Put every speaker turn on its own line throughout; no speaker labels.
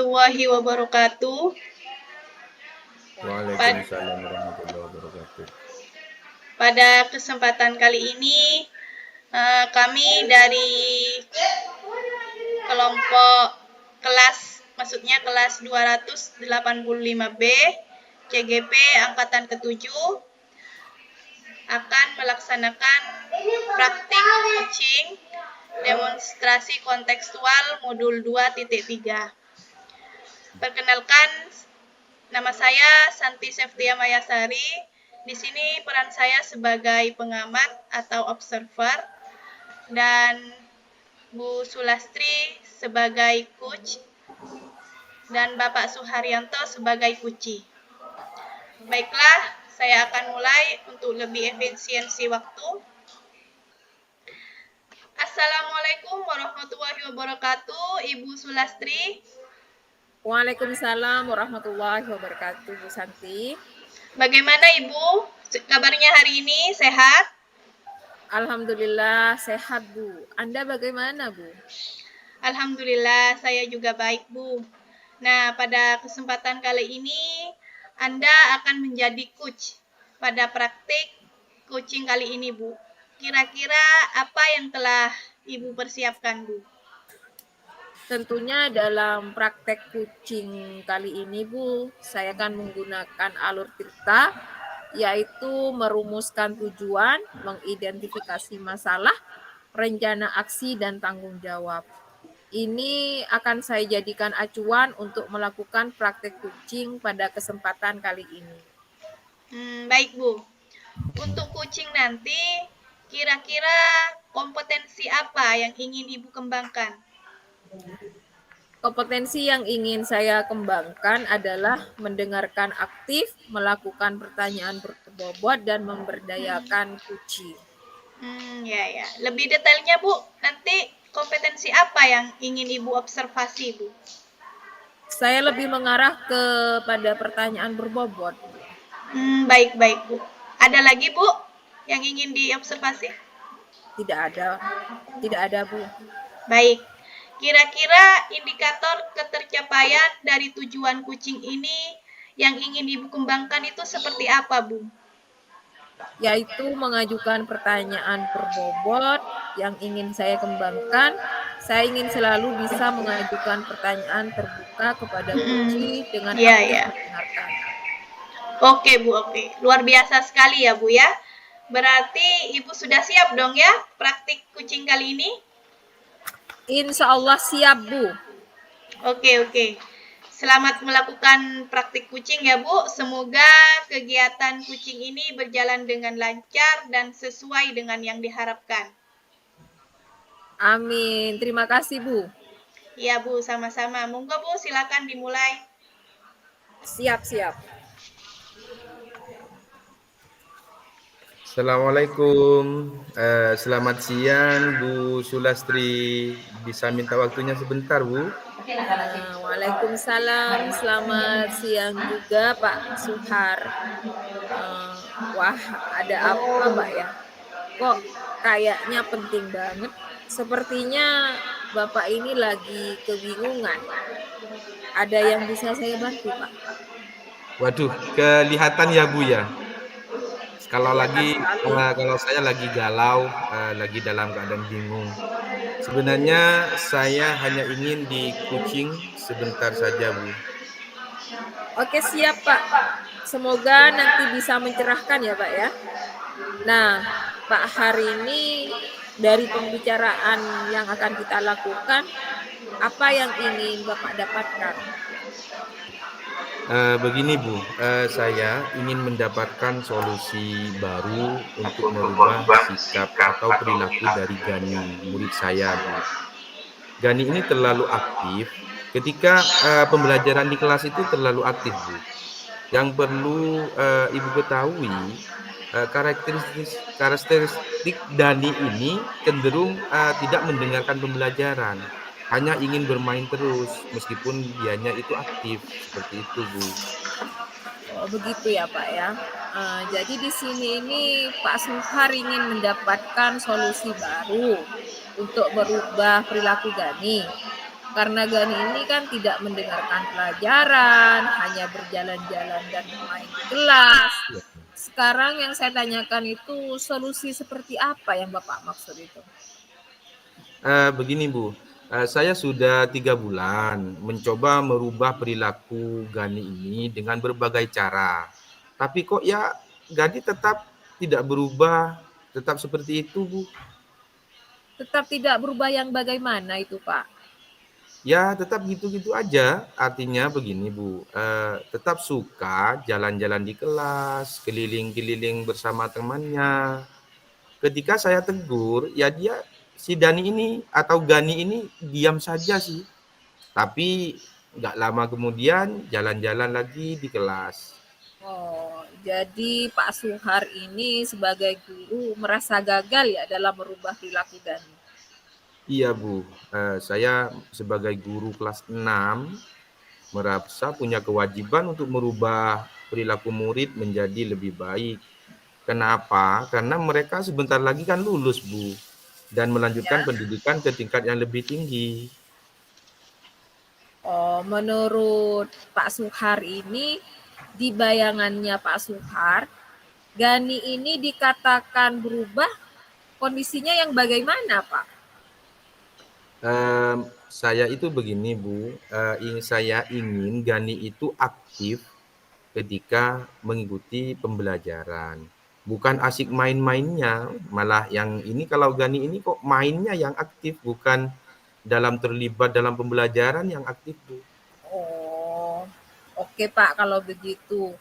warahmatullahi wabarakatuh.
Waalaikumsalam warahmatullahi wabarakatuh.
Pada kesempatan kali ini, kami dari kelompok maksudnya kelas 285B, CGP Angkatan ke-7, akan melaksanakan praktik coaching demonstrasi kontekstual modul 2.3. Perkenalkan, nama saya Santi Septia Mayasari. Di sini peran saya sebagai pengamat atau observer dan Bu Sulastri sebagai coach dan Bapak Suharyanto sebagai kuci. Baiklah, saya akan mulai untuk lebih efisiensi waktu. Assalamualaikum warahmatullahi wabarakatuh, Ibu Sulastri.
Waalaikumsalam warahmatullahi wabarakatuh, Bu Santi.
Bagaimana Ibu? Kabarnya hari ini sehat?
Alhamdulillah sehat, Bu. Anda bagaimana, Bu?
Alhamdulillah saya juga baik, Bu. Nah, pada kesempatan kali ini Anda akan menjadi coach pada praktik coaching kali ini, Bu. Kira-kira apa yang telah Ibu persiapkan, Bu?
Tentunya dalam praktek coaching kali ini, Bu, saya akan menggunakan alur tirta, yaitu merumuskan tujuan, mengidentifikasi masalah, rencana aksi, dan tanggung jawab. Ini akan saya jadikan acuan untuk melakukan praktek coaching pada kesempatan kali ini.
Baik, Bu. Untuk coaching nanti, kira-kira kompetensi apa yang ingin Ibu kembangkan?
Kompetensi yang ingin saya kembangkan adalah mendengarkan aktif, melakukan pertanyaan berbobot, dan memberdayakan coaching.
Ya. Lebih detailnya, Bu, nanti kompetensi apa yang ingin Ibu observasi, Bu?
Saya lebih mengarah kepada pertanyaan berbobot.
Baik, Bu. Ada lagi, Bu, yang ingin diobservasi?
Tidak ada, Bu.
Baik. Kira-kira indikator ketercapaian dari tujuan coaching ini yang ingin Ibu kembangkan itu seperti apa, Bu?
Yaitu mengajukan pertanyaan berbobot yang ingin saya kembangkan. Saya ingin selalu bisa mengajukan pertanyaan terbuka kepada coach dengan aktif mendengarkan.
Oke, Bu, oke. Luar biasa sekali ya, Bu ya. Berarti Ibu sudah siap dong ya praktik coaching kali ini?
Insya Allah siap, Bu.
Oke. Selamat melakukan praktik coaching ya, Bu. Semoga kegiatan coaching ini berjalan dengan lancar dan sesuai dengan yang diharapkan.
Amin. Terima kasih, Bu.
Iya, Bu, sama-sama. Monggo, Bu, silakan dimulai.
Siap.
Assalamualaikum. Selamat siang, Bu Sulastri. Bisa minta waktunya sebentar, Bu?
Waalaikumsalam. Selamat siang juga, Pak Suhar. Wah, ada apa, Pak ya? Kok kayaknya penting banget? Sepertinya Bapak ini lagi kebingungan. Ada yang bisa saya bantu, Pak?
Waduh, kelihatan ya, Bu ya. Kalau saya lagi galau, lagi dalam keadaan bingung. Sebenarnya saya hanya ingin di coaching sebentar saja, Bu.
Oke, siap, Pak. Semoga nanti bisa mencerahkan ya, Pak ya. Nah, Pak, hari ini dari pembicaraan yang akan kita lakukan, apa yang ingin Bapak dapatkan?
Begini, Bu, saya ingin mendapatkan solusi baru untuk merubah sikap atau perilaku dari Gani, murid saya, Bu. Gani ini terlalu aktif ketika pembelajaran di kelas itu terlalu aktif, Bu. Yang perlu Ibu ketahui, karakteristik Dani ini cenderung tidak mendengarkan pembelajaran, hanya ingin bermain terus meskipun dianya itu aktif, seperti itu, Bu.
Oh, begitu ya, Pak ya. Jadi di sini ini Pak Suhar ingin mendapatkan solusi baru untuk merubah perilaku Gani. karena Gani ini kan tidak mendengarkan pelajaran, hanya berjalan-jalan dan bermain di kelas.
Ya.
Sekarang yang saya tanyakan itu solusi seperti apa yang Bapak maksud itu?
Begini Bu, saya sudah 3 bulan mencoba merubah perilaku Gani ini dengan berbagai cara. Tapi kok ya Gani tetap tidak berubah, tetap seperti itu Bu.
Tetap tidak berubah yang bagaimana itu, Pak?
Ya tetap gitu-gitu aja. Artinya begini Bu, tetap suka jalan-jalan di kelas, keliling-keliling bersama temannya. Ketika saya tegur, ya dia si Dani ini atau Gani ini diam saja sih. Tapi nggak lama kemudian jalan-jalan lagi di kelas.
Oh, jadi Pak Suhar ini sebagai guru merasa gagal ya dalam merubah perilaku Gani.
Iya Bu, saya sebagai guru kelas 6 merasa punya kewajiban untuk merubah perilaku murid menjadi lebih baik. Kenapa? Karena mereka sebentar lagi kan lulus Bu, dan melanjutkan
Ya.
pendidikan ke tingkat yang lebih tinggi.
Oh, menurut Pak Suhar ini, di bayangannya Pak Suhar, Gani ini dikatakan berubah, kondisinya yang bagaimana, Pak?
Saya itu begini Bu, saya ingin Gani itu aktif ketika mengikuti pembelajaran. Bukan asik main-mainnya, malah yang ini kalau Gani ini kok mainnya yang aktif, bukan dalam terlibat dalam pembelajaran yang aktif Bu.
Oh, oke Pak kalau begitu.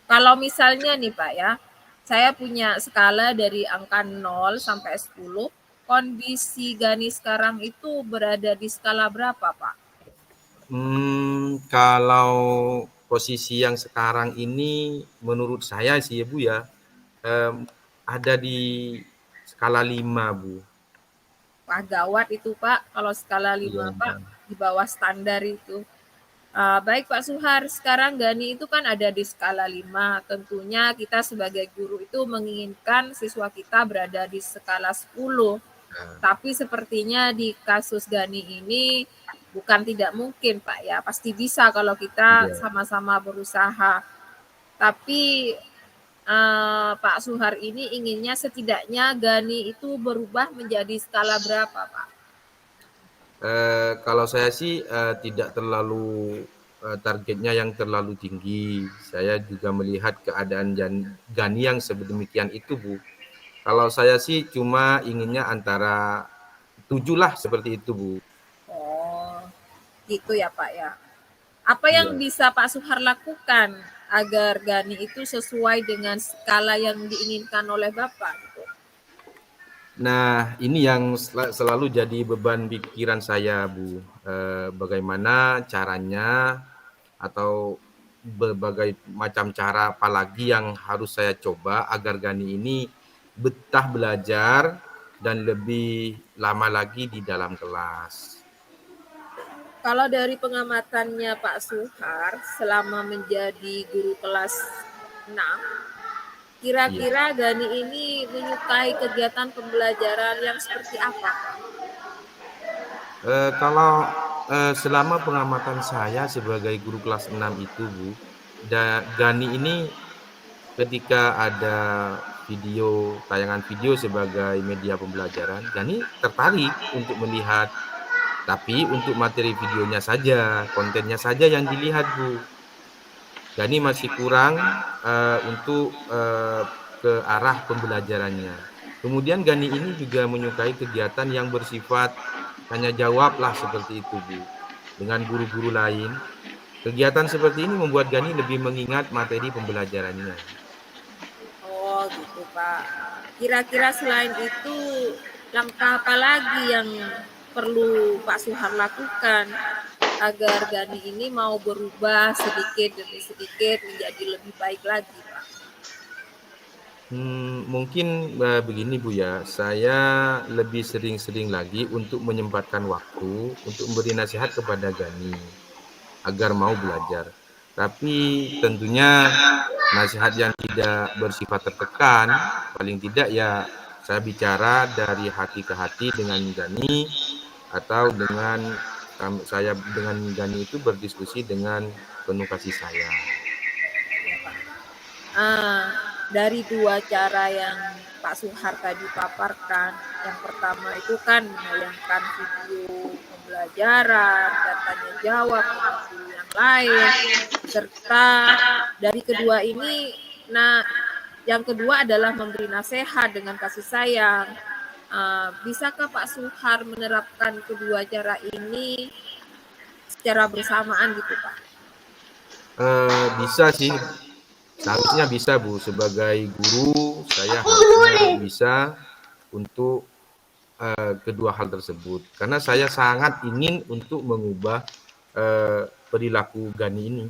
Kalau misalnya nih Pak ya, saya punya skala dari angka 0 sampai 10, kondisi Gani sekarang itu berada di skala berapa Pak?
Kalau posisi yang sekarang ini menurut saya sih ya Bu ya, ada di skala 5 Bu.
Wah gawat itu Pak, kalau skala 5
Iya.
Pak, di bawah standar itu. Baik Pak Suhar, sekarang Gani itu kan ada di skala 5. Tentunya kita sebagai guru itu menginginkan siswa kita berada di skala 10.
Nah,
Tapi sepertinya di kasus Gani ini bukan tidak mungkin Pak ya. Pasti bisa kalau kita
iya.
sama-sama berusaha. Tapi Pak Suhar ini inginnya setidaknya Gani itu berubah menjadi skala berapa Pak?
Kalau saya sih tidak terlalu targetnya yang terlalu tinggi. Saya juga melihat keadaan Gani yang sedemikian itu Bu. Kalau saya sih cuma inginnya antara 7 lah seperti itu Bu.
Oh, gitu ya Pak ya. Apa yang
Iya.
bisa Pak Suhar lakukan agar Gani itu sesuai dengan skala yang diinginkan oleh Bapak gitu?
Nah, ini yang selalu jadi beban pikiran saya, Bu. Bagaimana caranya atau berbagai macam cara apalagi yang harus saya coba agar Gani ini betah belajar dan lebih lama lagi di dalam kelas.
Kalau dari pengamatannya Pak Suhar selama menjadi guru kelas 6,
Iya.
kira-kira Gani ini menyukai kegiatan pembelajaran yang seperti apa, Pak?
Kalau selama pengamatan saya sebagai guru kelas 6 itu, Bu, Gani ini ketika ada tayangan video sebagai media pembelajaran, Gani tertarik untuk melihat. Tapi untuk materi videonya saja, kontennya saja yang dilihat, Bu. Gani masih kurang untuk ke arah pembelajarannya. Kemudian Gani ini juga menyukai kegiatan yang bersifat tanya jawab lah seperti itu, Bu. Dengan guru-guru lain. Kegiatan seperti ini membuat Gani lebih mengingat materi pembelajarannya.
Oh, gitu, Pak. Kira-kira selain itu, langkah apa lagi yang perlu Pak Suhar lakukan agar Gani ini mau berubah sedikit demi sedikit menjadi lebih baik lagi, Pak?
Mungkin begini Bu ya, saya lebih sering-sering lagi untuk menyempatkan waktu untuk memberi nasihat kepada Gani agar mau belajar. Tapi tentunya nasihat yang tidak bersifat tertekan, paling tidak ya saya bicara dari hati ke hati dengan Gani atau dengan saya dengan Gani itu berdiskusi dengan penuh kasih sayang.
Ya, Pak. Dari dua cara yang Pak Suhar tadi paparkan, yang pertama itu kan menayangkan video pembelajaran dan tanya jawab dengan guru yang lain, serta dari kedua ini, yang kedua adalah memberi nasihat dengan kasih sayang. Bisakah Pak Suhar menerapkan kedua cara ini secara bersamaan gitu, Pak?
Bisa sih, seharusnya bisa Bu. Sebagai guru saya harusnya bisa untuk kedua hal tersebut, karena saya sangat ingin untuk mengubah perilaku Gani ini.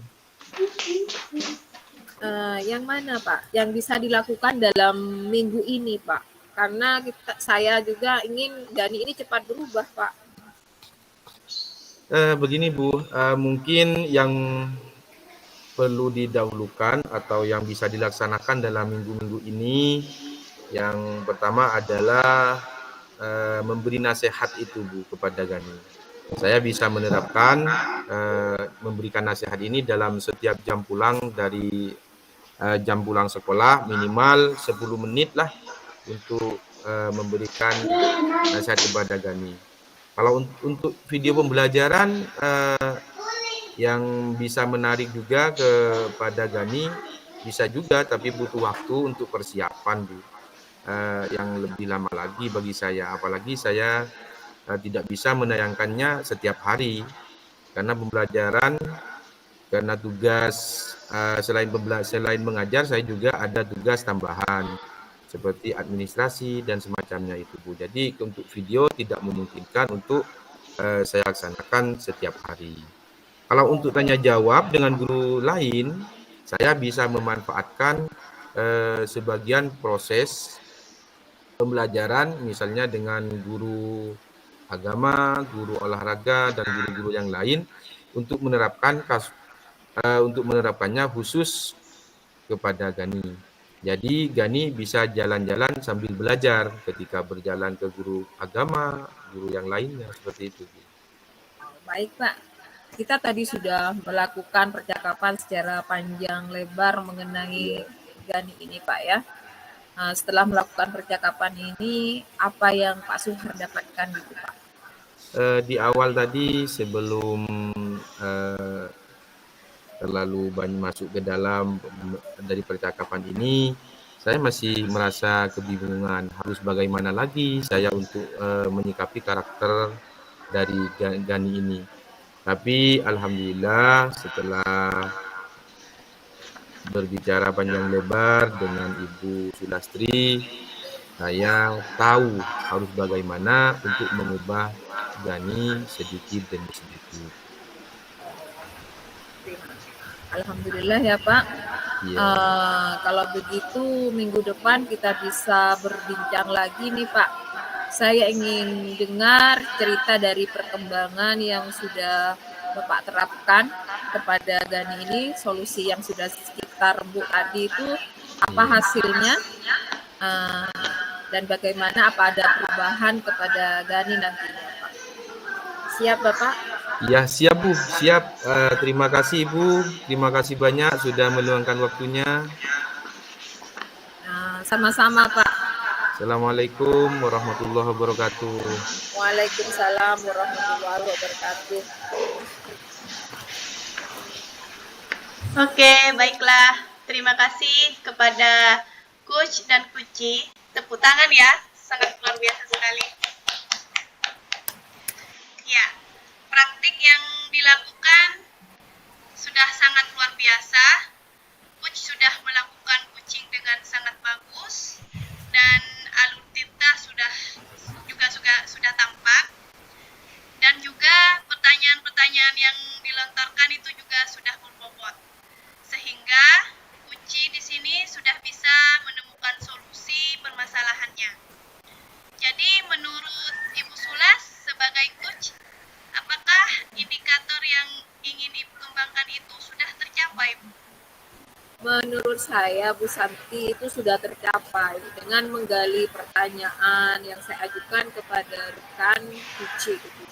Yang mana Pak? Yang bisa dilakukan dalam minggu ini Pak? Karena saya juga ingin Gani ini cepat berubah Pak.
Begini Bu, mungkin yang perlu didahulukan atau yang bisa dilaksanakan dalam minggu-minggu ini, yang pertama adalah memberi nasihat itu Bu kepada Gani. Saya bisa menerapkan memberikan nasihat ini dalam setiap jam pulang dari jam pulang sekolah, minimal 10 menit lah untuk memberikan nasihat kepada Gani. Kalau untuk video pembelajaran yang bisa menarik juga kepada Gani, bisa juga, tapi butuh waktu untuk persiapan Bu. Yang lebih lama lagi bagi saya, apalagi saya tidak bisa menayangkannya setiap hari, karena pembelajaran, karena tugas selain mengajar, saya juga ada tugas tambahan seperti administrasi dan semacamnya itu Bu. Jadi untuk video tidak memungkinkan untuk saya laksanakan setiap hari. Kalau untuk tanya jawab dengan guru lain, saya bisa memanfaatkan sebagian proses pembelajaran, misalnya dengan guru agama, guru olahraga, dan guru-guru yang lain untuk menerapkannya khusus kepada Gani. Jadi Gani bisa jalan-jalan sambil belajar ketika berjalan ke guru agama, guru yang lainnya, seperti itu.
Baik Pak, kita tadi sudah melakukan percakapan secara panjang lebar mengenai Gani ini Pak ya. Setelah melakukan percakapan ini, apa yang Pak Suhar dapatkan gitu Pak?
Di awal tadi sebelum terlalu banyak masuk ke dalam dari percakapan ini, saya masih merasa kebingungan harus bagaimana lagi saya untuk menyikapi karakter dari Gani ini. Tapi alhamdulillah setelah berbicara panjang lebar dengan Ibu Sulastri, saya tahu harus bagaimana untuk mengubah Gani sedikit demi sedikit.
Alhamdulillah ya Pak.
Iya.
Kalau begitu minggu depan kita bisa berbincang lagi nih Pak. Saya ingin dengar cerita dari perkembangan yang sudah Bapak terapkan kepada Gani ini, solusi yang sudah sekitar Bu tadi itu apa hasilnya, dan bagaimana apa ada perubahan kepada Gani nantinya Pak. Siap Bapak?
Ya, siap Bu, siap. Terima kasih Ibu, terima kasih banyak sudah meluangkan waktunya.
Sama-sama Pak.
Assalamualaikum warahmatullahi wabarakatuh.
Waalaikumsalam warahmatullahi wabarakatuh.
Oke, baiklah. Terima kasih kepada Coach dan Kuci. Tepuk tangan ya, sangat luar biasa sekali. Ya, praktik yang dilakukan sudah sangat luar biasa. Coach sudah melakukan coaching dengan sangat bagus dan alur tirta sudah tampak, dan juga pertanyaan-pertanyaan yang dilontarkan itu juga sudah berbobot, sehingga Kuci di sini sudah bisa menemukan solusi permasalahannya. Jadi menurut Ibu Sulas sebagai coach, apakah indikator yang ingin Ibu kembangkan itu sudah tercapai, Bu?
Menurut saya Bu Santi itu sudah tercapai dengan menggali pertanyaan yang saya ajukan kepada rekan Kuci gitu.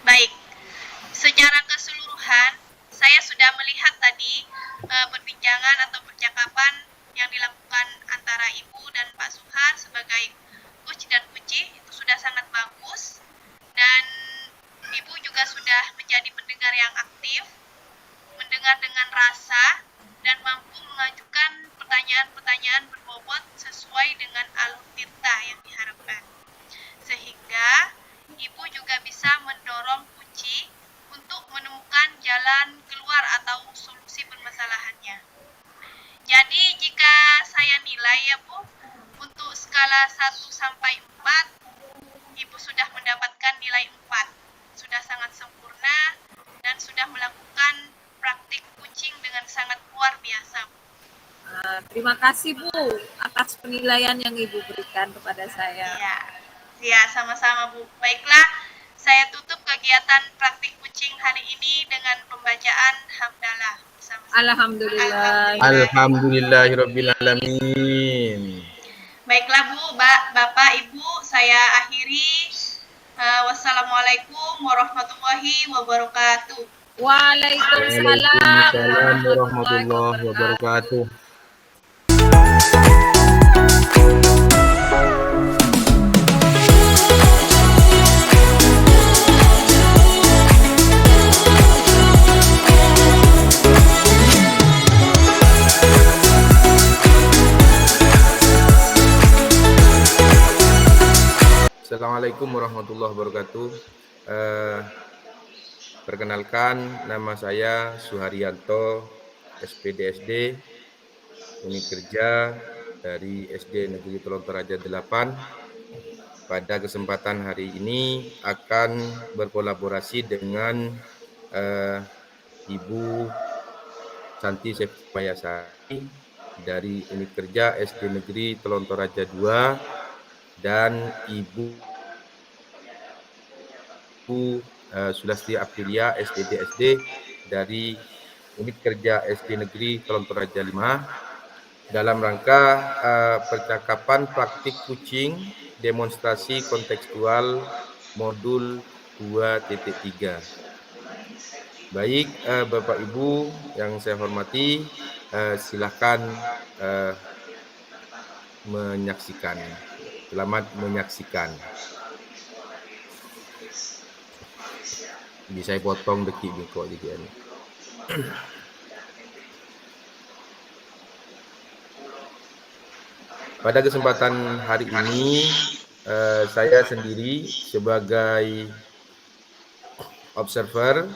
Baik, secara keseluruhan saya sudah melihat tadi perbincangan atau percakapan yang dilakukan antara Ibu dan Pak Suhar sebagai coach dan kuci itu sudah sangat bagus, dan Ibu juga sudah menjadi pendengar yang aktif, mendengar dengan rasa, dan mampu mengajukan pertanyaan-pertanyaan berbobot sesuai dengan alur tirta yang diharapkan. Sehingga Ibu juga bisa mendorong kunci untuk menemukan jalan keluar atau solusi permasalahannya. Jadi jika saya nilai ya Bu, untuk skala 1 sampai 4, Ibu sudah mendapatkan nilai 4. Sudah sangat sempurna dan sudah melakukan praktik kucing dengan sangat luar biasa.
Terima kasih Bu atas penilaian yang Ibu berikan kepada saya.
Ya, sama-sama Bu. Baiklah, saya tutup kegiatan praktik kucing hari ini dengan pembacaan hamdalah.
Alhamdulillah.
Alhamdulillahirabbil alamin.
Baiklah Bu, Bapak, Ibu, saya akhiri. Wassalamualaikum warahmatullahi wabarakatuh.
Waalaikumsalam
warahmatullahi wabarakatuh. Assalamualaikum warahmatullahi wabarakatuh. Perkenalkan, nama saya Suharyanto, SPDSD, unit kerja dari SD Negeri Telontoraja 8. Pada kesempatan hari ini akan berkolaborasi dengan Ibu Santi Sepayasari dari unit kerja SD Negeri Telontoraja 2 dan Ibu Sulastri Aprilia SDDSD dari unit kerja SD Negeri Telontoraja 5 dalam rangka percakapan praktik kucing demonstrasi kontekstual modul 2.3. Baik Bapak Ibu yang saya hormati, silakan menyaksikan. Selamat menyaksikan. Bisa saya potong dekik ni kok jadi ni. Pada kesempatan hari ini saya sendiri sebagai observer,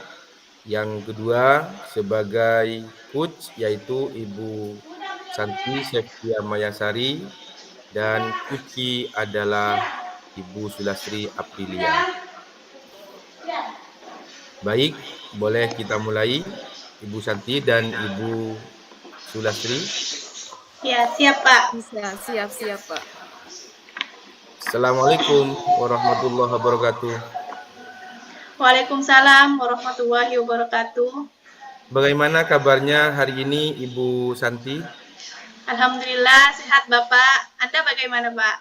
yang kedua sebagai coach yaitu Ibu Santi Sepayasari, dan kuci adalah Ibu Sulastri Aprilia. Baik, boleh kita mulai, Ibu Santi dan Ibu Sulastri?
Ya, siap Pak.
Siap Pak.
Assalamualaikum warahmatullahi wabarakatuh.
Waalaikumsalam warahmatullahi wabarakatuh.
Bagaimana kabarnya hari ini Ibu Santi?
Alhamdulillah sehat Bapak. Anda bagaimana Pak?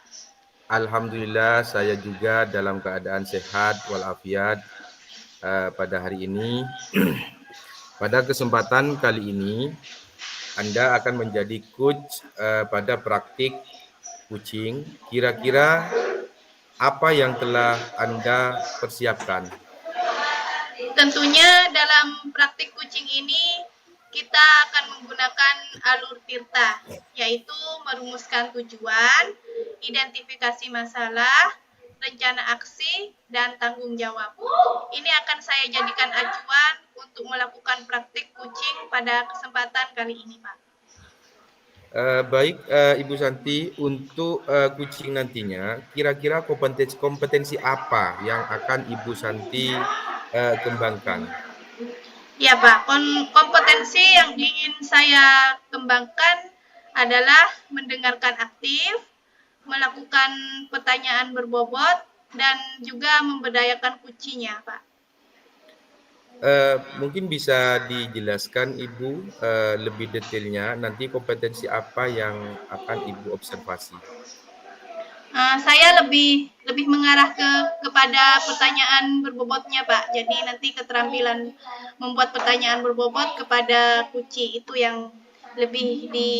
Alhamdulillah saya juga dalam keadaan sehat walafiat. Pada hari ini, pada kesempatan kali ini, Anda akan menjadi coach pada praktik kucing. Kira-kira apa yang telah Anda persiapkan?
Tentunya dalam praktik kucing ini kita akan menggunakan alur tirta, yaitu merumuskan tujuan, identifikasi masalah, rencana aksi, dan tanggung jawab. Ini akan saya jadikan acuan untuk melakukan praktik kucing pada kesempatan kali ini, Pak.
Baik, Ibu Santi, untuk kucing nantinya, kira-kira kompetensi apa yang akan Ibu Santi kembangkan?
Ya Pak, kompetensi yang ingin saya kembangkan adalah mendengarkan aktif, melakukan pertanyaan berbobot, dan juga memberdayakan kucinya, Pak.
Mungkin bisa dijelaskan Ibu lebih detailnya nanti kompetensi apa yang akan Ibu observasi?
Saya lebih mengarah kepada pertanyaan berbobotnya, Pak. Jadi nanti keterampilan membuat pertanyaan berbobot kepada Kuci itu yang lebih di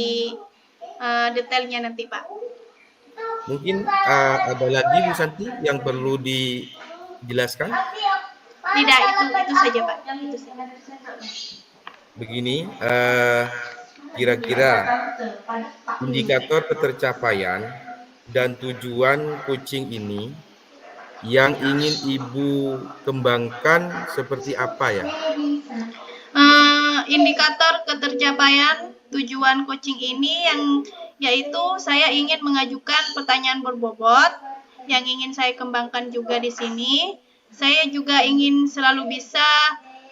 detailnya nanti, Pak.
Mungkin ada lagi Bu Santi yang perlu dijelaskan?
Tidak, itu saja, Pak. Itu saja.
Begini, kira-kira indikator ketercapaian dan tujuan kucing ini yang ingin Ibu kembangkan seperti apa ya?
Indikator ketercapaian tujuan coaching ini yaitu saya ingin mengajukan pertanyaan berbobot yang ingin saya kembangkan juga di sini. Saya juga ingin selalu bisa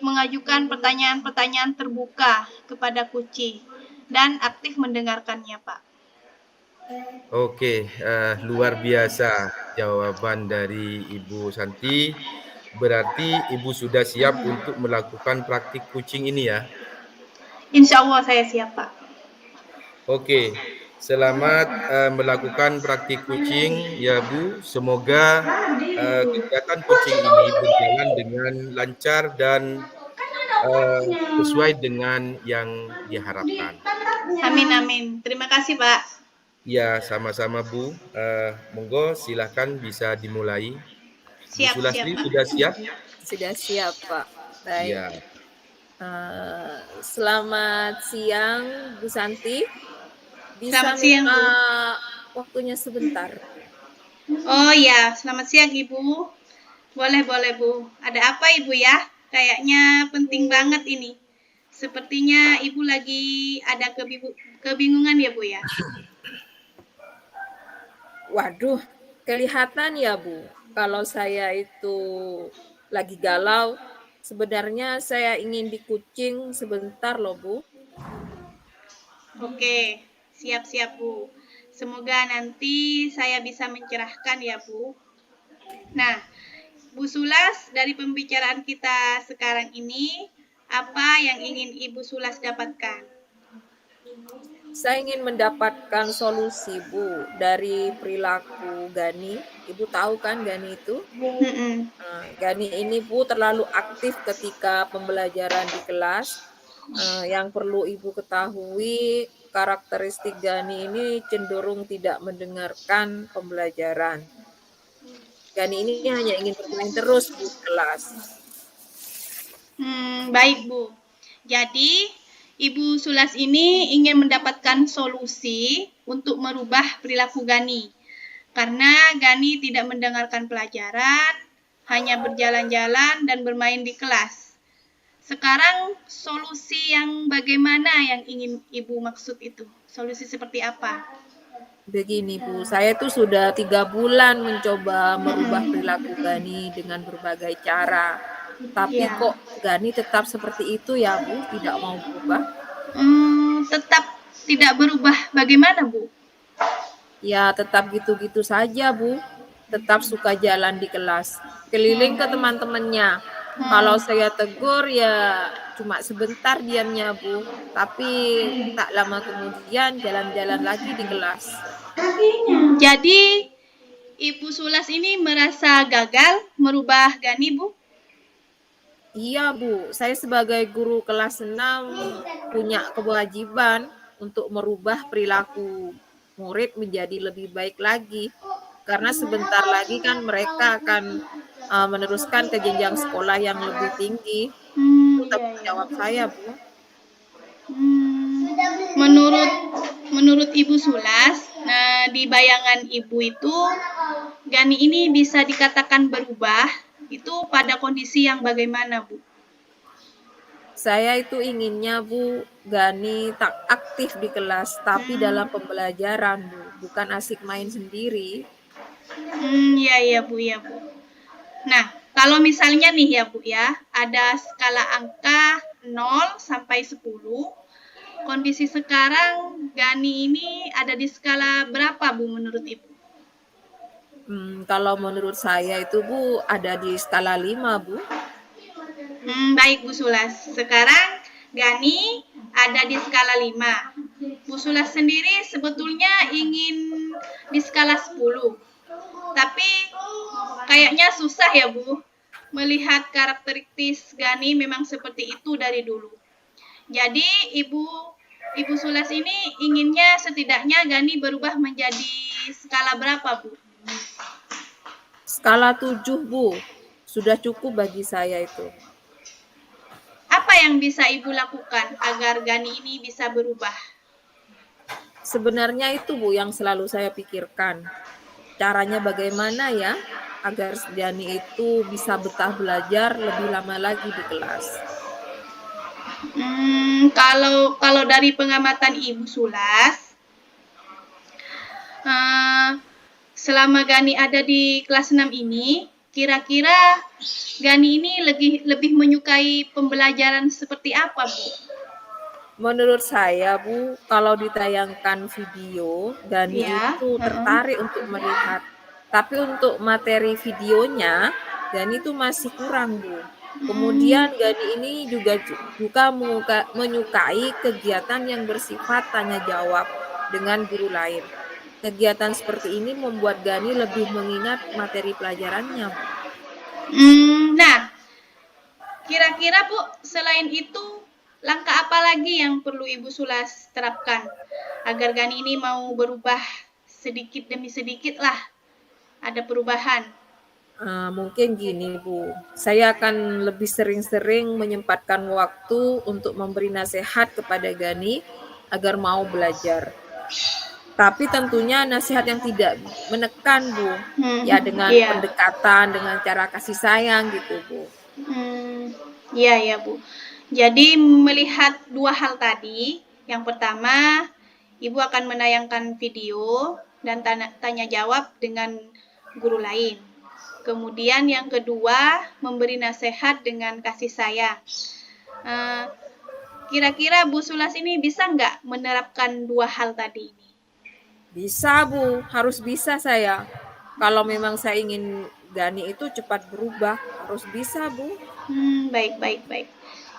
mengajukan pertanyaan-pertanyaan terbuka kepada kucing dan aktif mendengarkannya, Pak.
Oke, luar biasa jawaban dari Ibu Santi. Berarti Ibu sudah siap untuk melakukan praktik kucing ini ya?
Insya Allah saya siap, Pak.
Oke, selamat melakukan praktik kucing ya Bu. Semoga kegiatan kucing ini berjalan dengan lancar dan sesuai dengan yang diharapkan.
Amin, amin. Terima kasih, Pak.
Ya, sama-sama Bu. Monggo silahkan bisa dimulai. Bu
Siap,
Sulastri
Pak.
sudah siap?
Sudah siap, Pak. Baik.
Ya.
Selamat siang, Bu Santi. Bisa
Selamat siang, Bu.
Waktunya sebentar.
Oh ya, selamat siang Ibu. Boleh, Bu. Ada apa Ibu ya? Kayaknya penting banget ini. Sepertinya Ibu lagi ada kebingungan ya Bu ya?
Waduh, kelihatan ya Bu, kalau saya itu lagi galau, sebenarnya saya ingin dikucing sebentar loh Bu.
Oke, siap-siap Bu. Semoga nanti saya bisa mencerahkan ya Bu. Nah, Bu Sulas, dari pembicaraan kita sekarang ini, apa yang ingin Ibu Sulas dapatkan?
Saya ingin mendapatkan solusi Bu dari perilaku Gani. Ibu tahu kan Gani itu? Gani ini Bu terlalu aktif ketika pembelajaran di kelas. Yang perlu Ibu ketahui, karakteristik Gani ini cenderung tidak mendengarkan pembelajaran. Gani ini hanya ingin bermain terus di kelas.
Baik Bu. Jadi Ibu Sulas ini ingin mendapatkan solusi untuk merubah perilaku Gani. Karena Gani tidak mendengarkan pelajaran, hanya berjalan-jalan dan bermain di kelas. Sekarang solusi yang bagaimana yang ingin Ibu maksud itu? Solusi seperti apa?
Begini Bu, saya tuh sudah 3 bulan mencoba merubah perilaku Gani dengan berbagai cara. Tapi kok Gani tetap seperti itu ya Bu, tidak mau berubah?
Tetap tidak berubah bagaimana Bu?
Ya tetap gitu-gitu saja Bu, tetap suka jalan di kelas, keliling ke teman-temannya. Kalau saya tegur ya cuma sebentar diamnya Bu, tapi tak lama kemudian jalan-jalan lagi di kelas.
Jadi Ibu Sulas ini merasa gagal merubah Gani Bu?
Iya Bu, saya sebagai guru kelas 6 punya kewajiban untuk merubah perilaku murid menjadi lebih baik lagi. Karena sebentar lagi kan mereka akan meneruskan ke jenjang sekolah yang lebih tinggi. Itu tanggung jawab saya Bu.
Menurut Ibu Sulas, nah di bayangan Ibu itu Gani ini bisa dikatakan berubah itu pada kondisi yang bagaimana Bu?
Saya itu inginnya Bu, Gani tak aktif di kelas, tapi dalam pembelajaran Bu, bukan asik main sendiri.
Iya Bu. Nah, kalau misalnya nih ya Bu ya, ada skala angka 0 sampai 10, kondisi sekarang Gani ini ada di skala berapa Bu menurut Ibu?
Kalau menurut saya itu Bu ada di skala 5 Bu.
Baik Bu Sulas. Sekarang Gani ada di skala 5. Bu Sulas sendiri sebetulnya ingin di skala 10. Tapi kayaknya susah ya Bu. Melihat karakteristik Gani memang seperti itu dari dulu. Jadi Ibu Sulas ini inginnya setidaknya Gani berubah menjadi skala berapa Bu?
Skala 7, Bu. Sudah cukup bagi saya itu.
Apa yang bisa Ibu lakukan agar Gani ini bisa berubah?
Sebenarnya itu, Bu, yang selalu saya pikirkan. Caranya bagaimana ya agar Gani itu bisa betah belajar lebih lama lagi di kelas.
Kalau dari pengamatan Ibu Sulas, selama Gani ada di kelas 6 ini, kira-kira Gani ini lebih menyukai pembelajaran seperti apa, Bu?
Menurut saya, Bu, kalau ditayangkan video, Gani
Ya,
itu tertarik untuk melihat. Tapi untuk materi videonya, Gani itu masih kurang, Bu. Kemudian Gani ini juga menyukai kegiatan yang bersifat tanya jawab dengan guru lain. Kegiatan seperti ini membuat Gani lebih mengingat materi pelajarannya, Bu.
Nah, kira-kira Bu, selain itu langkah apa lagi yang perlu Ibu Sulas terapkan agar Gani ini mau berubah sedikit demi sedikit lah, ada perubahan?
Mungkin gini, Bu. Saya akan lebih sering-sering menyempatkan waktu untuk memberi nasihat kepada Gani agar mau belajar. Tapi tentunya nasihat yang tidak menekan, Bu. Ya dengan pendekatan, dengan cara kasih sayang gitu, Bu.
Iya ya, Bu. Jadi melihat dua hal tadi, yang pertama Ibu akan menayangkan video dan tanya jawab dengan guru lain. Kemudian yang kedua, memberi nasihat dengan kasih sayang. Kira-kira Bu Sulas ini bisa nggak menerapkan dua hal tadi ini?
Bisa, Bu. Harus bisa saya. Kalau memang saya ingin Gani itu cepat berubah, harus bisa, Bu.
Baik.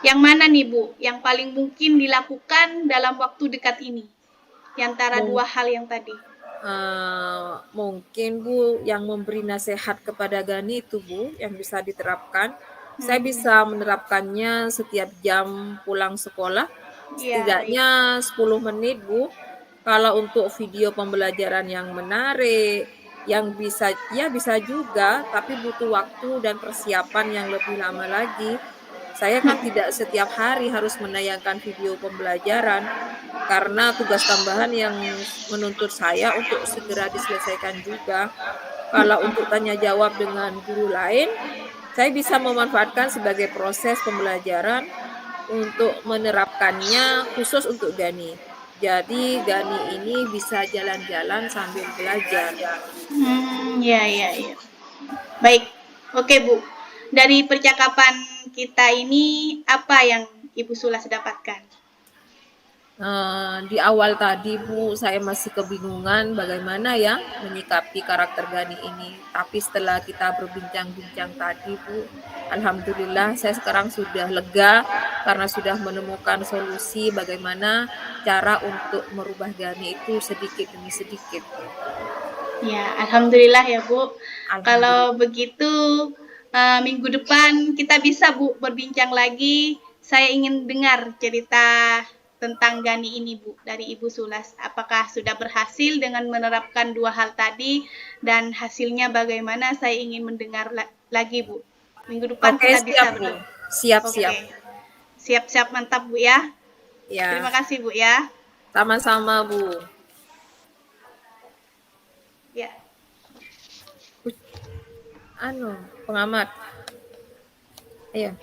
Yang mana nih, Bu, yang paling mungkin dilakukan dalam waktu dekat ini? Di antara dua hal yang tadi.
Mungkin, Bu, yang memberi nasihat kepada Gani itu, Bu, yang bisa diterapkan. Saya bisa menerapkannya setiap jam pulang sekolah, setidaknya 10 menit, Bu. Kalau untuk video pembelajaran yang menarik, yang bisa juga, tapi butuh waktu dan persiapan yang lebih lama lagi. Saya kan tidak setiap hari harus menayangkan video pembelajaran karena tugas tambahan yang menuntut saya untuk segera diselesaikan juga. Kalau untuk tanya jawab dengan guru lain, saya bisa memanfaatkan sebagai proses pembelajaran untuk menerapkannya khusus untuk Gani. Jadi Gani ini bisa jalan-jalan sambil belajar.
Ya. Baik, oke Bu. Dari percakapan kita ini, apa yang Ibu Sulas dapatkan?
Di awal tadi, Bu, saya masih kebingungan bagaimana ya menyikapi karakter Gani ini. Tapi setelah kita berbincang-bincang tadi, Bu, alhamdulillah saya sekarang sudah lega karena sudah menemukan solusi bagaimana cara untuk merubah Gani itu sedikit demi sedikit.
Ya, alhamdulillah ya, Bu. Kalau begitu, minggu depan kita bisa, Bu, berbincang lagi. Saya ingin dengar cerita tentang Gani ini, Bu, dari Ibu Sulas. Apakah sudah berhasil dengan menerapkan dua hal tadi dan hasilnya bagaimana? Saya ingin mendengar lagi, Bu. Minggu depan kita bisa, Bu.
Siap.
Siap, mantap, Bu ya.
Ya.
Terima kasih, Bu ya.
Sama-sama, Bu.
Ya.
Pengamat. Ayo.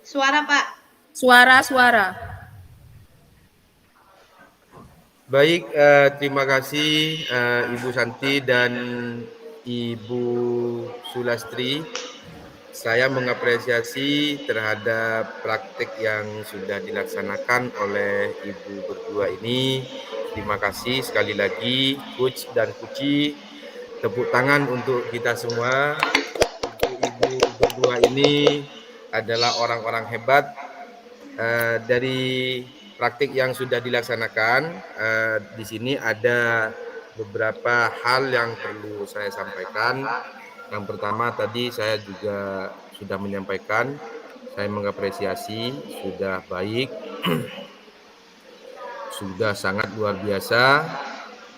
Suara, Pak.
Suara.
Baik, terima kasih Ibu Santi dan Ibu Sulastri. Saya mengapresiasi terhadap praktik yang sudah dilaksanakan oleh Ibu berdua ini. Terima kasih sekali lagi, Coach dan Kuci. Tepuk tangan untuk kita semua. Ibu berdua ini adalah orang-orang hebat. Dari praktik yang sudah dilaksanakan, di sini ada beberapa hal yang perlu saya sampaikan. Yang pertama tadi saya juga sudah menyampaikan, saya mengapresiasi sudah baik, sudah sangat luar biasa.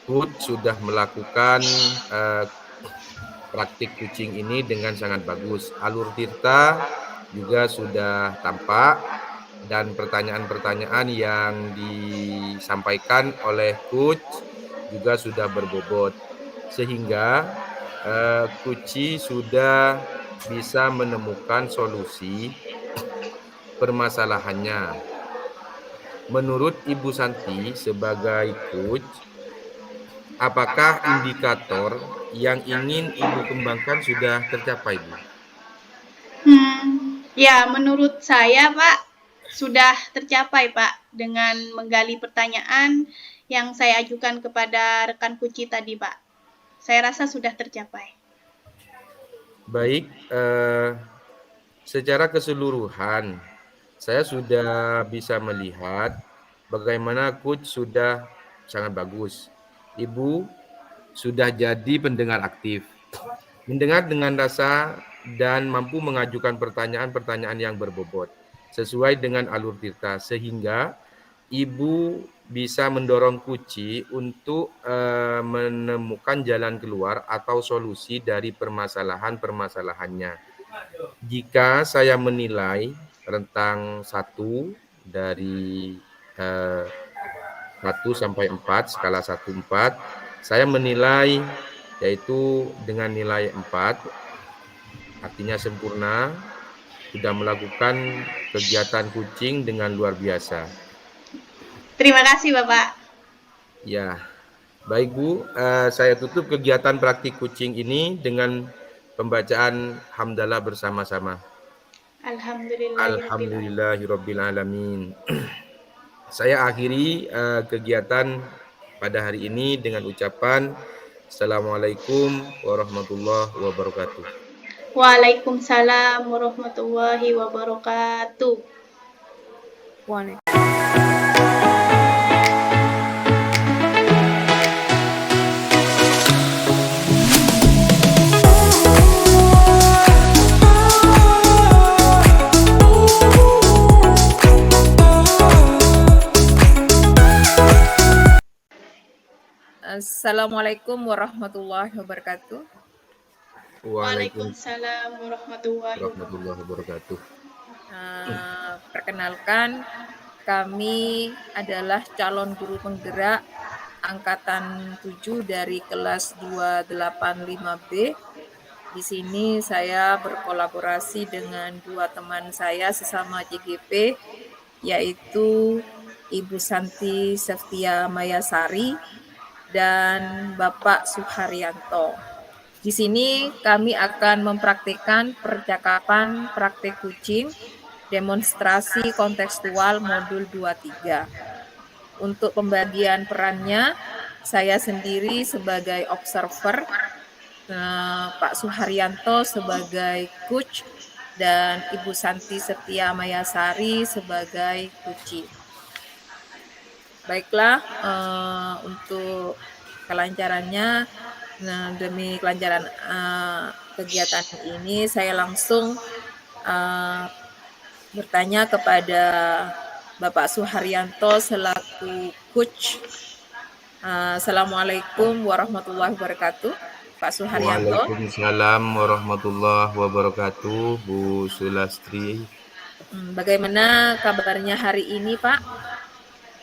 Coach sudah melakukan praktik kucing ini dengan sangat bagus. Alur Tirta juga sudah tampak dan pertanyaan-pertanyaan yang disampaikan oleh coach juga sudah berbobot. Sehingga Kuci sudah bisa menemukan solusi permasalahannya. Menurut Ibu Santi sebagai coach, apakah indikator yang ingin Ibu kembangkan sudah tercapai, Bu?
Ya, menurut saya, Pak, sudah tercapai, Pak, dengan menggali pertanyaan yang saya ajukan kepada rekan Kuci tadi, Pak. Saya rasa sudah tercapai.
Baik, secara keseluruhan, saya sudah bisa melihat bagaimana coach sudah sangat bagus. Ibu sudah jadi pendengar aktif, mendengar dengan rasa dan mampu mengajukan pertanyaan-pertanyaan yang berbobot sesuai dengan alur Tirta, sehingga Ibu bisa mendorong Kuci untuk menemukan jalan keluar atau solusi dari permasalahan-permasalahannya. Jika saya menilai rentang 1 dari 1 sampai 4, skala 1-4, saya menilai yaitu dengan nilai 4, artinya sempurna, sudah melakukan kegiatan kucing dengan luar biasa.
Terima kasih, Bapak.
Ya, baik Bu, saya tutup kegiatan praktik kucing ini dengan pembacaan hamdalah bersama-sama. Alhamdulillahirabbil alamin. Saya akhiri kegiatan pada hari ini dengan ucapan Assalamualaikum warahmatullahi wabarakatuh.
Waalaikumsalam warahmatullahi wabarakatuh.
Assalamualaikum warahmatullahi wabarakatuh.
Waalaikumsalam warahmatullahi
wabarakatuh.
Perkenalkan, kami adalah calon guru penggerak angkatan 7 dari kelas 285B. Di sini saya berkolaborasi dengan dua teman saya sesama JGP, yaitu Ibu Santi Septia Mayasari dan Bapak Suharyanto. Di sini kami akan mempraktikkan percakapan praktik kucing demonstrasi kontekstual modul 23. Untuk pembagian perannya, saya sendiri sebagai observer, Pak Suharyanto sebagai coach, dan Ibu Santi Septia Mayasari sebagai kucing. Baiklah, untuk kelancarannya, demi kelancaran kegiatan ini, saya langsung bertanya kepada Bapak Suharyanto selaku coach. Assalamualaikum warahmatullahi wabarakatuh, Pak Suharyanto.
Waalaikumsalam warahmatullahi wabarakatuh, Bu Sulastri.
Bagaimana kabarnya hari ini, Pak?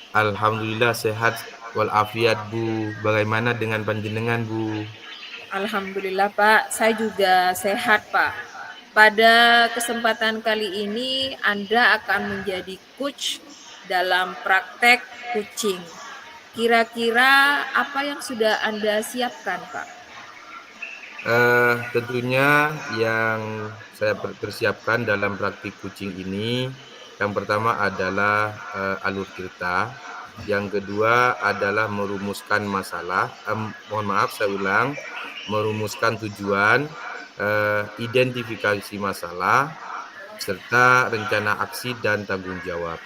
Alhamdulillah sehat walafiat, Bu. Bagaimana dengan panjenengan, Bu?
Alhamdulillah, Pak. Saya juga sehat, Pak. Pada kesempatan kali ini, Anda akan menjadi coach dalam praktek kucing. Kira-kira apa yang sudah Anda siapkan, Pak?
Tentunya yang saya persiapkan dalam praktik kucing ini, yang pertama adalah alur Tirta, yang kedua adalah merumuskan masalah, merumuskan tujuan, identifikasi masalah, serta rencana aksi dan tanggung jawab.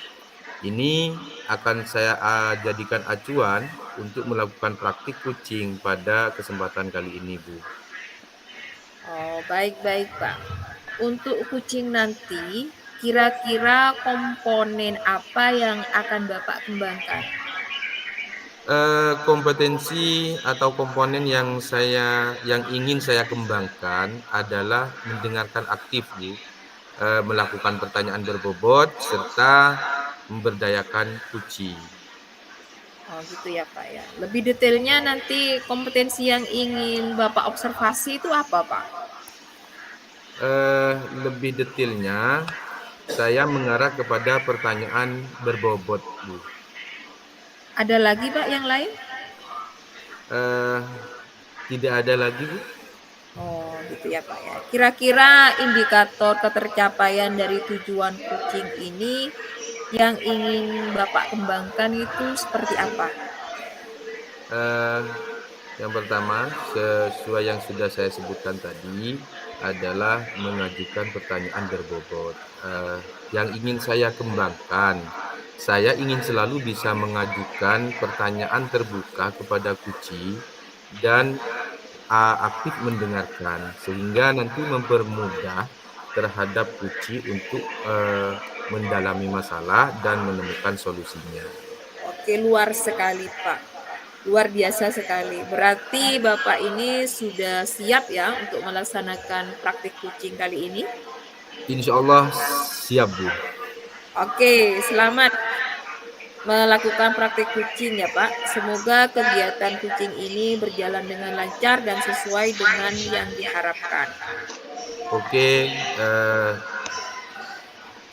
Ini akan saya jadikan acuan untuk melakukan praktik kucing pada kesempatan kali ini, Bu.
Oh, baik-baik, Pak. Untuk kucing nanti, kira-kira komponen apa yang akan Bapak kembangkan?
Kompetensi atau komponen yang ingin saya kembangkan adalah mendengarkan aktif, Bu, melakukan pertanyaan berbobot, serta memberdayakan kucing.
Oh, gitu ya, Pak ya. Lebih detailnya nanti kompetensi yang ingin Bapak observasi itu apa, Pak?
Lebih detailnya, saya mengarah kepada pertanyaan berbobot, Bu.
Ada lagi, Pak, yang lain?
Eh, Tidak ada lagi, Bu.
Oh, gitu ya, Pak ya. Kira-kira indikator ketercapaian dari tujuan kucing ini yang ingin Bapak kembangkan itu seperti apa?
Eh, yang pertama, sesuai yang sudah saya sebutkan tadi, adalah mengajukan pertanyaan berbobot. Yang ingin saya kembangkan, saya ingin selalu bisa mengajukan pertanyaan terbuka kepada kucing dan aktif mendengarkan, sehingga nanti mempermudah terhadap kucing untuk mendalami masalah dan menemukan solusinya.
Oke, luar sekali, Pak. Luar biasa sekali. Berarti Bapak ini sudah siap ya untuk melaksanakan praktik kucing kali ini?
Insya Allah siap, Bu.
Oke, selamat melakukan praktik kucing ya, Pak. Semoga kegiatan kucing ini berjalan dengan lancar dan sesuai dengan yang diharapkan.
Oke,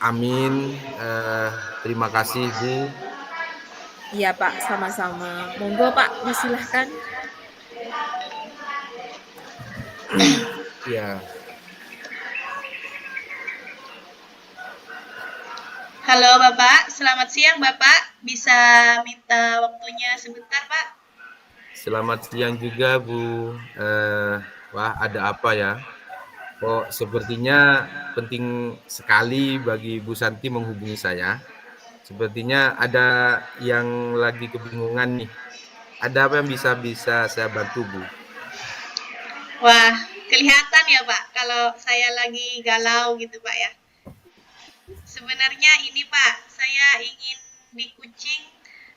amin. Terima kasih, Bu.
Iya, Pak, sama-sama. Monggo, Pak, disilahkan.
Ya,
Halo Bapak, selamat siang Bapak. Bisa minta waktunya sebentar Pak?
selamat siang juga, Bu. Wah, ada apa ya? Kok sepertinya penting sekali bagi Bu Santi menghubungi saya. Sepertinya ada yang lagi kebingungan nih. Ada apa yang bisa saya bantu, Bu?
Wah, kelihatan ya Pak kalau saya lagi galau gitu Pak ya. Sebenarnya ini Pak, saya ingin dikucing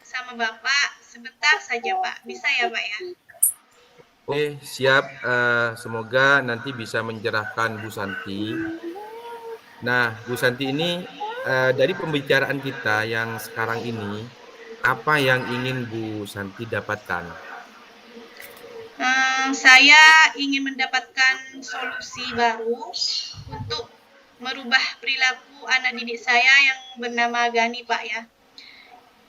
sama Bapak sebentar saja Pak. Bisa ya Pak ya?
Oke, siap. Semoga nanti bisa mencerahkan Bu Santi. Nah, Bu Santi ini dari pembicaraan kita yang sekarang ini, apa yang ingin Bu Santi dapatkan?
Saya ingin mendapatkan solusi baru untuk merubah perilaku anak didik saya yang bernama Gani Pak ya.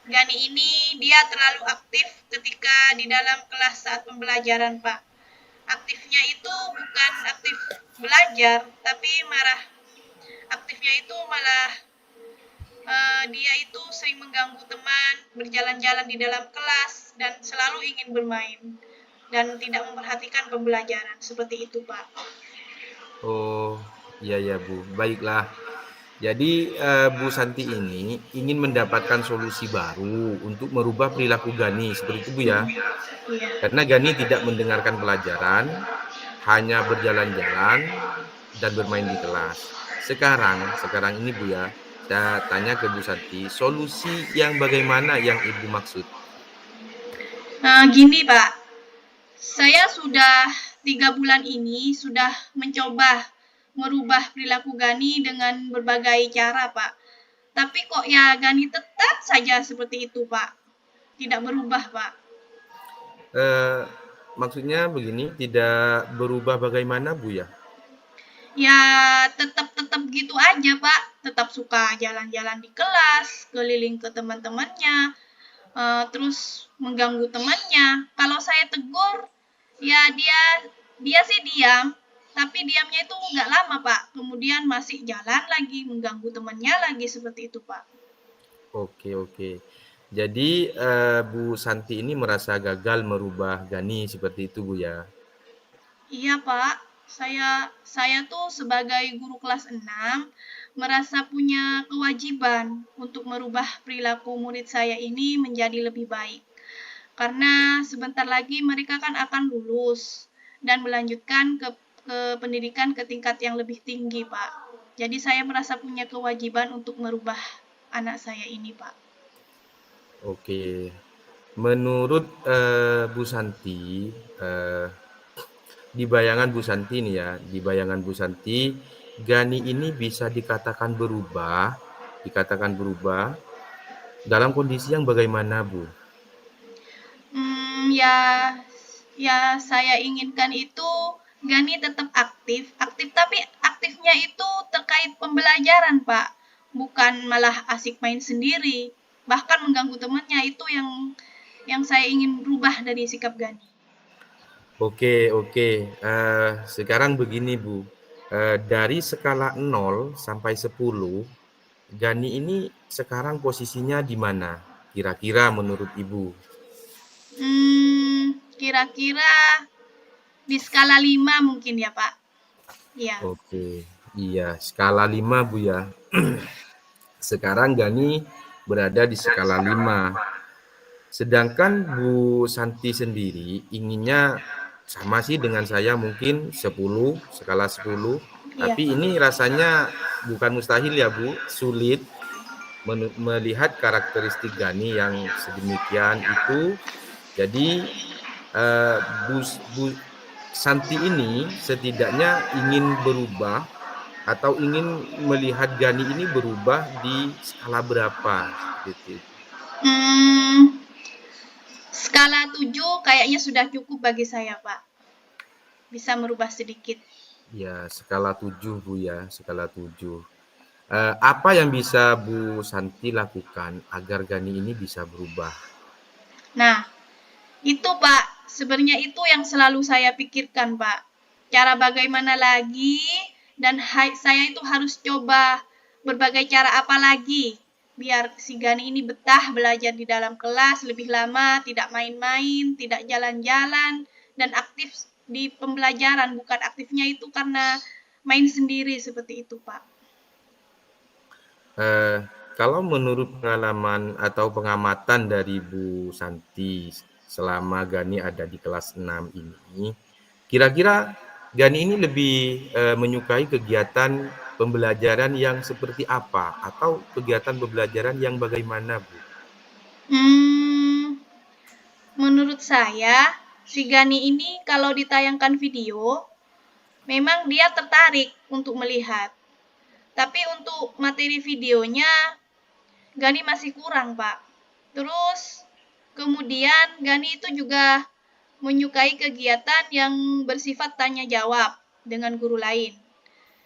Gani ini dia terlalu aktif ketika di dalam kelas saat pembelajaran Pak. Aktifnya itu bukan aktif belajar, tapi aktifnya itu malah dia itu sering mengganggu teman, berjalan-jalan di dalam kelas, dan selalu ingin bermain, dan tidak memperhatikan pembelajaran. Seperti itu, Pak.
Oh, iya ya, Bu. Baiklah. Jadi Bu Santi ini ingin mendapatkan solusi baru untuk merubah perilaku Gani, seperti itu, Bu ya.
Iya.
Karena Gani tidak mendengarkan pelajaran, hanya berjalan-jalan dan bermain di kelas. Sekarang ini, Bu ya, saya tanya ke Bu Santi, solusi yang bagaimana yang Ibu maksud?
Gini, Pak. Saya sudah 3 bulan ini sudah mencoba merubah perilaku Gani dengan berbagai cara, Pak. Tapi kok ya Gani tetap saja seperti itu, Pak. Tidak berubah, Pak.
Maksudnya begini, tidak berubah bagaimana, Bu ya?
Ya tetap gitu aja, Pak. Tetap suka jalan-jalan di kelas, keliling ke teman-temannya, terus mengganggu temannya. Kalau saya tegur, ya dia sih diam, tapi diamnya itu nggak lama, Pak. Kemudian masih jalan lagi, mengganggu temannya lagi, seperti itu, Pak.
Oke. Jadi Bu Santi ini merasa gagal merubah Gani seperti itu, Bu ya?
Iya, Pak. Saya tuh sebagai guru kelas 6 merasa punya kewajiban untuk merubah perilaku murid saya ini menjadi lebih baik. Karena sebentar lagi mereka kan akan lulus dan melanjutkan ke pendidikan ke tingkat yang lebih tinggi, Pak. Jadi saya merasa punya kewajiban untuk merubah anak saya ini, Pak.
Oke. Menurut Bu Santi, di bayangan Bu Santi nih ya, di bayangan Bu Santi, Gani ini bisa dikatakan berubah dalam kondisi yang bagaimana, Bu?
Ya, saya inginkan itu Gani tetap aktif tapi aktifnya itu terkait pembelajaran, Pak. Bukan malah asik main sendiri, bahkan mengganggu temannya. Itu yang saya ingin rubah dari sikap Gani.
Oke, oke. Sekarang begini, Bu. Dari skala 0 sampai 10, Gani ini sekarang posisinya di mana? Kira-kira menurut Ibu?
Kira-kira di skala 5 mungkin ya, Pak. Iya.
Oke, iya, skala 5, Bu ya. Sekarang Gani berada di skala 5. Sedangkan Bu Santi sendiri inginnya sama sih dengan saya, mungkin 10, skala 10.
Iya.
Tapi ini rasanya bukan mustahil ya, Bu, sulit melihat karakteristik Gani yang sedemikian itu. Jadi Bu Santi ini setidaknya ingin berubah atau ingin melihat Gani ini berubah di skala berapa seperti itu.
Skala 7 kayaknya sudah cukup bagi saya, Pak. Bisa merubah sedikit.
Ya, skala 7, Bu ya, skala 7. Apa yang bisa Bu Santi lakukan agar Gani ini bisa berubah?
Nah, itu Pak, sebenarnya itu yang selalu saya pikirkan, Pak. Cara bagaimana lagi, dan saya itu harus coba berbagai cara apa lagi biar si Gani ini betah belajar di dalam kelas lebih lama, tidak main-main, tidak jalan-jalan, dan aktif di pembelajaran. Bukan aktifnya itu karena main sendiri seperti itu, Pak.
Kalau menurut pengalaman atau pengamatan dari Bu Santi selama Gani ada di kelas 6 ini, kira-kira Gani ini lebih menyukai kegiatan pembelajaran yang seperti apa? Atau kegiatan pembelajaran yang bagaimana, Bu?
Menurut saya, si Gani ini kalau ditayangkan video, memang dia tertarik untuk melihat. Tapi untuk materi videonya, Gani masih kurang, Pak. Terus, kemudian Gani itu juga menyukai kegiatan yang bersifat tanya jawab dengan guru lain.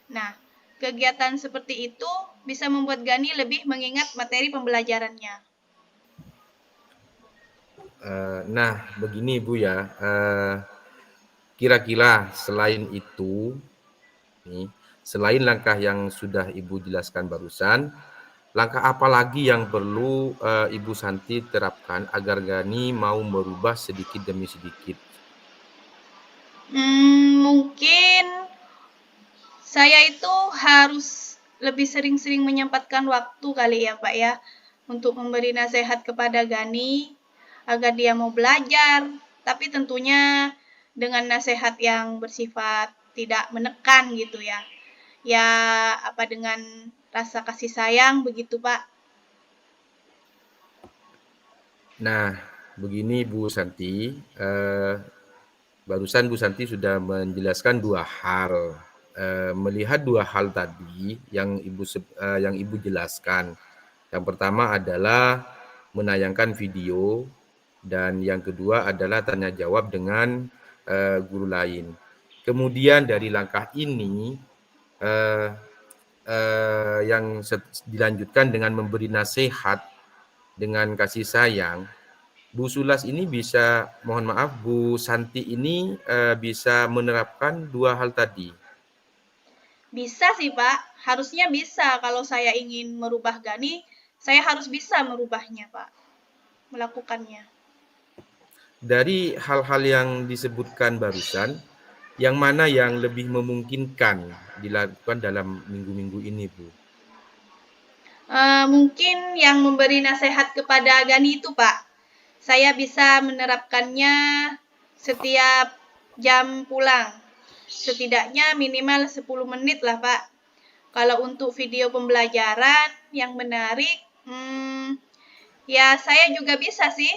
Nah, kegiatan seperti itu bisa membuat Gani lebih mengingat materi pembelajarannya.
Nah, begini Bu ya, kira-kira selain itu, nih, selain langkah yang sudah Ibu jelaskan barusan, langkah apa lagi yang perlu Ibu Santi terapkan agar Gani mau berubah sedikit demi sedikit?
Mungkin saya itu harus lebih sering-sering menyempatkan waktu kali ya, Pak ya, untuk memberi nasihat kepada Gani agar dia mau belajar, tapi tentunya dengan nasihat yang bersifat tidak menekan gitu ya. Ya, apa dengan rasa kasih sayang begitu, Pak.
Nah, begini Bu Santi, barusan Bu Santi sudah menjelaskan dua hal. Melihat dua hal tadi yang Ibu jelaskan. Yang pertama adalah menayangkan video dan yang kedua adalah tanya jawab dengan guru lain. Kemudian dari langkah ini yang dilanjutkan dengan memberi nasihat dengan kasih sayang, Bu Sulas ini bisa, mohon maaf, Bu Santi ini bisa menerapkan dua hal tadi.
Bisa sih, Pak. Harusnya bisa. Kalau saya ingin merubah Gani, saya harus bisa merubahnya, Pak. Melakukannya.
Dari hal-hal yang disebutkan barusan, Yang mana yang lebih memungkinkan dilakukan dalam minggu-minggu ini, Bu?
Mungkin yang memberi nasihat kepada Gani itu, Pak. Saya bisa menerapkannya setiap jam pulang. Setidaknya minimal 10 menit lah, Pak. Kalau untuk video pembelajaran yang menarik, ya saya juga bisa sih.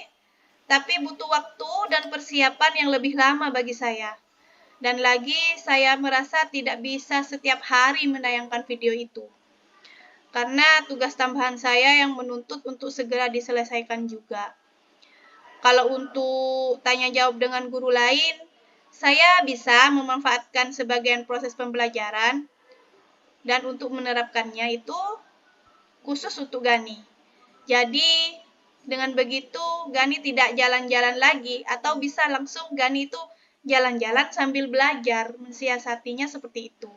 Tapi butuh waktu dan persiapan yang lebih lama bagi saya. Dan lagi saya merasa tidak bisa setiap hari menayangkan video itu. Karena tugas tambahan saya yang menuntut untuk segera diselesaikan juga. Kalau untuk tanya jawab dengan guru lain, saya bisa memanfaatkan sebagian proses pembelajaran dan untuk menerapkannya itu khusus untuk Gani. Jadi dengan begitu Gani tidak jalan-jalan lagi atau bisa langsung Gani itu jalan-jalan sambil belajar, mensiasatinya seperti itu.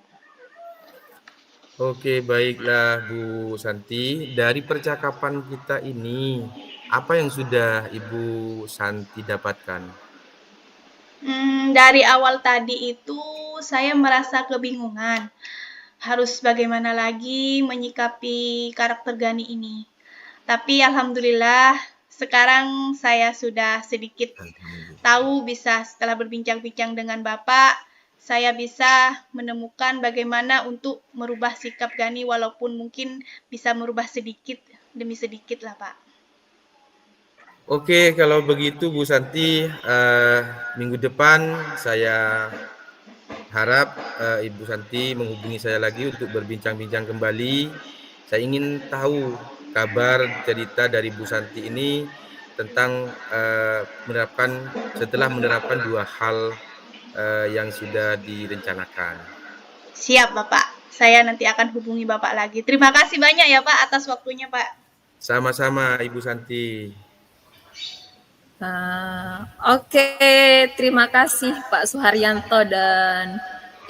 Oke, baiklah Bu Santi. Dari percakapan kita ini, apa yang sudah Ibu Santi dapatkan?
Dari awal tadi itu saya merasa kebingungan. Harus bagaimana lagi menyikapi karakter Gani ini. Tapi alhamdulillah sekarang saya sudah sedikit tahu bisa setelah berbincang-bincang dengan Bapak, saya bisa menemukan bagaimana untuk merubah sikap Gani walaupun mungkin bisa merubah sedikit demi sedikit lah, Pak.
Oke, kalau begitu Bu Santi, minggu depan saya harap Ibu Santi menghubungi saya lagi untuk berbincang-bincang kembali. Saya ingin tahu kabar cerita dari Bu Santi ini tentang setelah menerapkan 2 hal yang sudah direncanakan.
Siap, Bapak. Saya nanti akan hubungi Bapak lagi. Terima kasih banyak ya, Pak, atas waktunya, Pak.
Sama-sama, Ibu Santi.
Oke, terima kasih Pak Suharyanto dan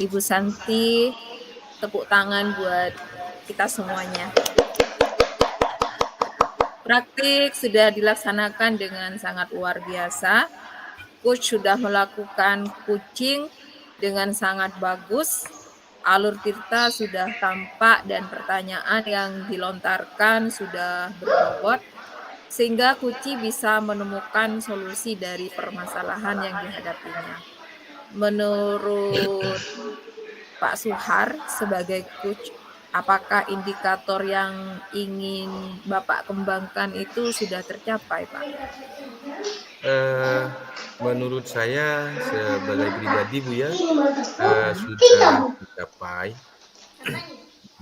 Ibu Santi. Tepuk tangan buat kita semuanya. Praktik sudah dilaksanakan dengan sangat luar biasa. Coach sudah melakukan coaching dengan sangat bagus. Alur Tirta sudah tampak dan pertanyaan yang dilontarkan sudah berbobot, sehingga Kuci bisa menemukan solusi dari permasalahan yang dihadapinya. Menurut Pak Suhar sebagai coach, apakah indikator yang ingin Bapak kembangkan itu sudah tercapai, Pak?
Menurut saya sebagai pribadi Bu ya, sudah tercapai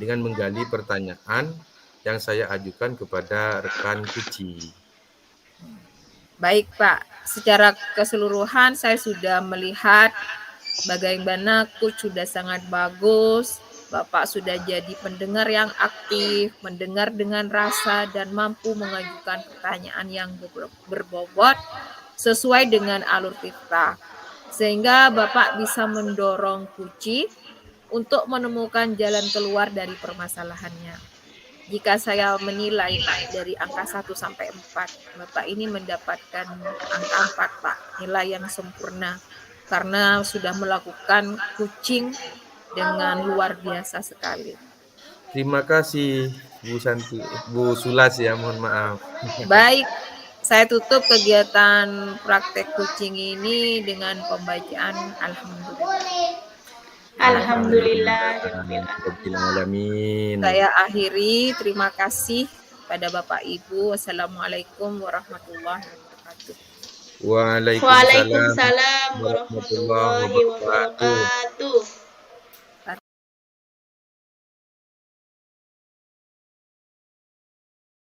dengan menggali pertanyaan yang saya ajukan kepada rekan Kuci.
Baik Pak, secara keseluruhan saya sudah melihat bagaimana coach sudah sangat bagus, Bapak sudah jadi pendengar yang aktif, mendengar dengan rasa dan mampu mengajukan pertanyaan yang berbobot sesuai dengan alur Tirta. Sehingga Bapak bisa mendorong Kuci untuk menemukan jalan keluar dari permasalahannya. Jika saya menilai dari angka 1 sampai 4, Bapak ini mendapatkan angka 4, Pak, nilai yang sempurna karena sudah melakukan coaching dengan luar biasa sekali.
Terima kasih Bu Santi, Bu Sulas ya, mohon maaf.
Baik, saya tutup kegiatan praktek coaching ini dengan pembacaan Alhamdulillah.
Alhamdulillahirrahmanirrahim.
Saya akhiri, terima kasih pada Bapak Ibu. Wassalamualaikum warahmatullahi wabarakatuh.
Waalaikumsalam
warahmatullahi wabarakatuh.